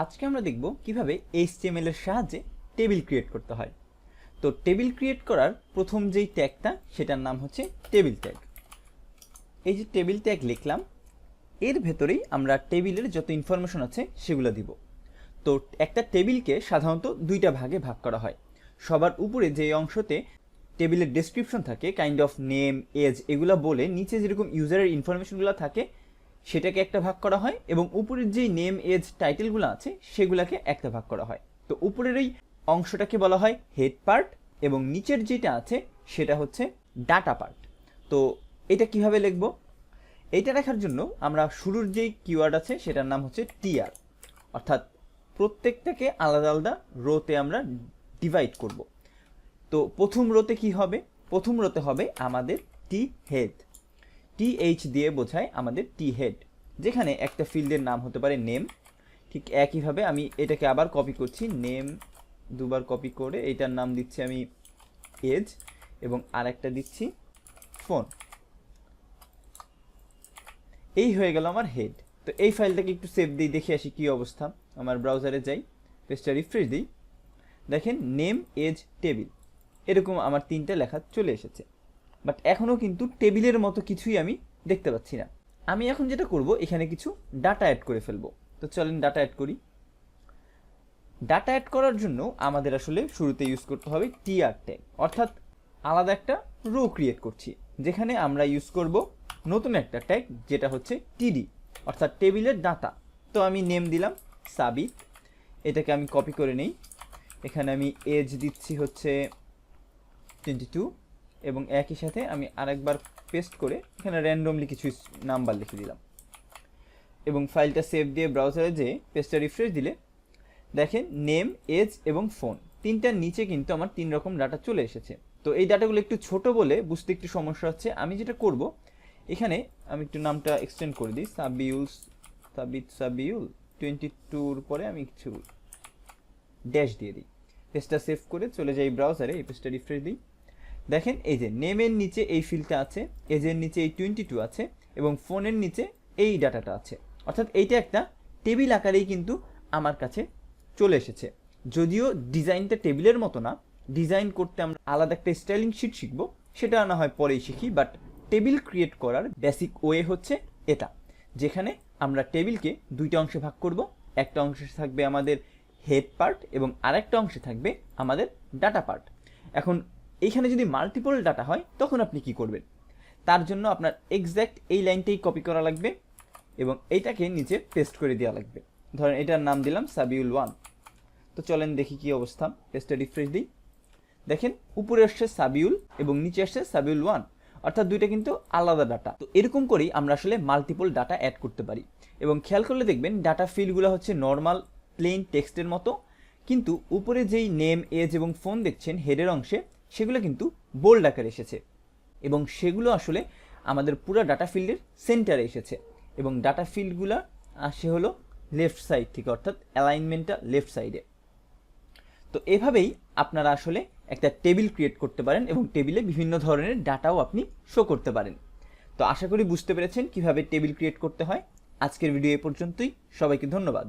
আজকে আমরা দেখব কিভাবে HTML এর সাহায্যে টেবিল ক্রিয়েট করতে হয়। তো টেবিল ক্রিয়েট করার প্রথম যেই ট্যাগটা সেটার নাম হচ্ছে টেবিল ট্যাগ। এই যে টেবিল ট্যাগ লিখলাম, এর ভেতরেই আমরা টেবিলের যত ইনফরমেশন আছে সেগুলো দিব। তো একটা টেবিলকে সাধারণত দুইটা ভাগে ভাগ করা হয়। সবার উপরে যে অংশতে টেবিলের ডেসক্রিপশন থাকে, কাইন্ড অফ নেম, এজ এগুলো বলে নিচে যেরকম ইউজারের ইনফরমেশনগুলো থাকে সেটাকে একটা ভাগ করা হয়, এবং উপরের যেই নেম, এজ, টাইটেলগুলো আছে সেগুলোকে একটা ভাগ করা হয়। তো উপরের এই অংশটাকে বলা হয় হেড পার্ট, এবং নিচের যেটা আছে সেটা হচ্ছে ডাটা পার্ট। তো এটা কিভাবে লিখব? এইটা লেখার জন্য আমরা শুরুর যেই কিওয়ার্ড আছে সেটার নাম হচ্ছে টিআর, অর্থাৎ প্রত্যেকটাকে আলাদা আলাদা রোতে আমরা ডিভাইড করব। তো প্রথম রোতে কি হবে? প্রথম রোতে হবে আমাদের টি হেড। TH দিয়ে বোঝায় আমাদের টি হেড, যেখানে একটা ফিল্ডের নাম হতে পারে নেম। ঠিক একইভাবে আমি এটাকে আবার কপি করছি, নেম দুবার কপি করে এইটার নাম দিচ্ছি আমি এজ, এবং আরেকটা দিচ্ছি ফোন। এই হয়ে গেল আমার হেড। তো এই ফাইলটাকে একটু সেভ দিই, দেখে আসি কি অবস্থা। আমার ব্রাউজারে যাই, পেজটা রিফ্রেশ দিই, দেখেন নেম, এজ, টেবিল, এরকম আমার তিনটা লেখা চলে এসেছে। বাট এখনও কিন্তু টেবিলের মতো কিছুই আমি দেখতে পাচ্ছি না। আমি এখন যেটা করব, এখানে কিছু ডাটা অ্যাড করে ফেলবো। তো চলেন ডাটা অ্যাড করি। ডাটা অ্যাড করার জন্য আমাদের আসলে শুরুতে ইউজ করতে হবে টিআর ট্যাগ, অর্থাৎ আলাদা একটা রো ক্রিয়েট করছি, যেখানে আমরা ইউজ করব নতুন একটা ট্যাগ যেটা হচ্ছে টিডি, অর্থাৎ টেবিলের ডাটা। তো আমি নেম দিলাম সাবিত, এটাকে আমি কপি করে নেই। এখানে আমি এজ দিচ্ছি হচ্ছে 22, এবং একই সাথে আমি আরেকবার পেস্ট করে এখানে র্যান্ডমলি কিছু নাম্বার লিখে দিলাম, এবং ফাইলটা সেভ দিয়ে ব্রাউজারে যেয়ে পেজটা রিফ্রেশ দিলে দেখেন নেম, এজ এবং ফোন তিনটার নিচে কিন্তু আমার 3 রকম ডাটা চলে এসেছে। তো এই ডাটাগুলো একটু ছোট বলে বুঝতে একটু সমস্যা হচ্ছে। আমি যেটা করব, এখানে আমি একটু নামটা এক্সটেন্ড করে দিই, সাবিউল 22-র পরে আমি কিছু ড্যাশ দিয়ে দিই। পেজটা সেভ করে চলে যাই ব্রাউজারে, এই পেজটা রিফ্রেশ দিই। দেখেন এই যে নেমের নিচে এই ফিল্ডটা আছে, এজের নিচে এই 22 আছে, এবং ফোনের নিচে এই ডাটাটা আছে। অর্থাৎ এইটা একটা টেবিল আকারেই কিন্তু আমার কাছে চলে এসেছে। যদিও ডিজাইনটা টেবিলের মতো না, ডিজাইন করতে আমরা আলাদা একটা স্টাইলিং শিট শিখবো, সেটা না হয় পরেই শিখি। বাট টেবিল ক্রিয়েট করার বেসিক ওয়ে হচ্ছে এটা, যেখানে আমরা টেবিলকে দুইটা অংশে ভাগ করব। একটা অংশে থাকবে আমাদের হেড পার্ট, এবং আরেকটা অংশে থাকবে আমাদের ডাটা পার্ট। এখন এইখানে যদি মাল্টিপল ডাটা হয় তখন আপনি কি করবেন? তার জন্য আপনার এক্স্যাক্ট এই লাইনটাই কপি করা লাগবে, এবং এইটাকে নিচে পেস্ট করে দেওয়া লাগবে। ধরেন এটার নাম দিলাম সাবিউল 1। তো চলেন দেখি কি অবস্থা। পেজটা রিফ্রেশ দিই, দেখেন উপরে আসছে সাবিউল এবং নিচে আসছে সাবিউল 1, অর্থাৎ দুইটা কিন্তু আলাদা ডাটা। তো এরকম করেই আমরা আসলে মাল্টিপল ডাটা অ্যাড করতে পারি। এবং খেয়াল করলে দেখবেন ডাটা ফিল্ডগুলো হচ্ছে নর্মাল প্লেন টেক্সটের মতো, কিন্তু উপরে যেই নেম, এজ এবং ফোন দেখছেন হেডের অংশে, সেগুলো কিন্তু বোল্ড আকারে এসেছে, এবং সেগুলো আসলে আমাদের পুরো ডাটা ফিল্ডের সেন্টারে এসেছে। এবং ডাটা ফিল্ডগুলো আসে হলো লেফট সাইড থেকে, অর্থাৎ অ্যালাইনমেন্টটা লেফট সাইডে। তো এভাবেই আপনারা আসলে একটা টেবিল ক্রিয়েট করতে পারেন, এবং টেবিলে বিভিন্ন ধরনের ডাটাও আপনি শো করতে পারেন। তো আশা করি বুঝতে পেরেছেন কিভাবে টেবিল ক্রিয়েট করতে হয়। আজকের ভিডিও এ পর্যন্তই, সবাইকে ধন্যবাদ।